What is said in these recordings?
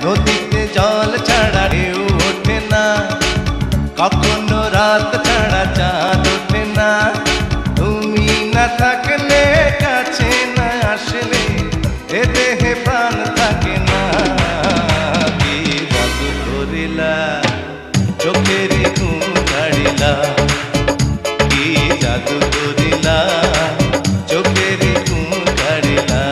নদীতে জল ছাড়া ঢেউ ওঠে না, কখনো রাত ছাড়া চাঁদ ওঠে না। তুমি না থাকলে, কাছে না আসলে, এ দেহে প্রাণ থাকে না। কি জাদু করিলা, চোখের ঘুম কাড়িলা। কি জাদু করিলা, চোখের ঘুম কাড়িলা।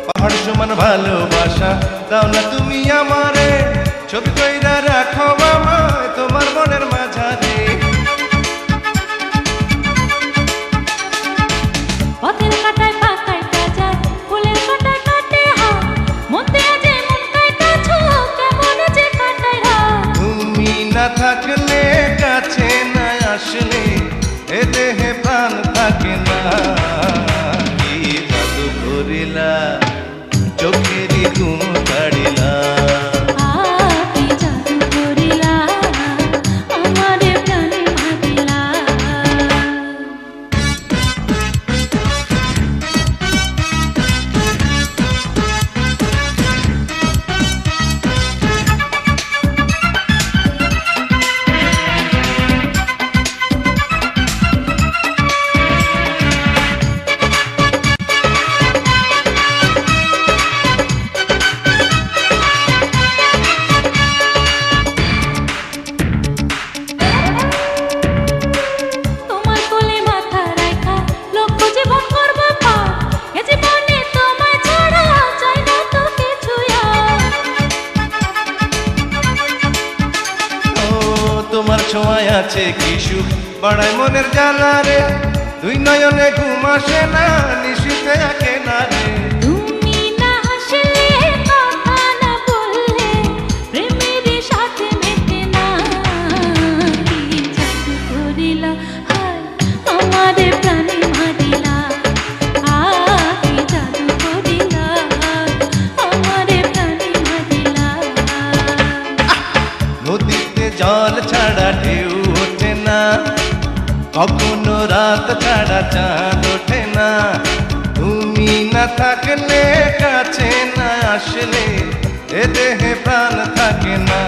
পাহাড় সমান ভালোবাসা দাও না তুমি আমারে, ছবি কইরা রাখো আমায় তোমার মনের মাঝারে। পথের কাটায় পাকায় কাজায়, ফুলের কাটায় কাটে হাত, মনতে আজে মন কাইতাছো, কেমন যে কাটায় রাত। তুমি না থাকলে, কাছে না আসলে, এ দেহে প্রাণ থাকে না। কি জাদু করিলা, চোখের ঘুম কাড়িলা। কি জাদু করিলা, আমারে প্রাণে ভাবিলা। তোমার ছোঁয়ায় আছে কি সুখ, বাড়ায় মনের জ্বালা রে। দুই নয়নে ঘুম আসে না, নিশীথে আঁকে না রে। তুমি না হাসলে, কথা না বললে, প্রেমের সাথে মেটে না। কি জাদু করিলা, হায় আমারে প্রাণে মারিলা। কি জাদু করিলা, আমারে প্রাণে মারিলা। নদীতে জল ছাড়া ঢেউ ওঠে না, কখনো রাত ছাড়া চাঁদ ওঠে না। তুমি না থাকলে, কাছে না আসলে, এ দেহে প্রাণ থাকে না।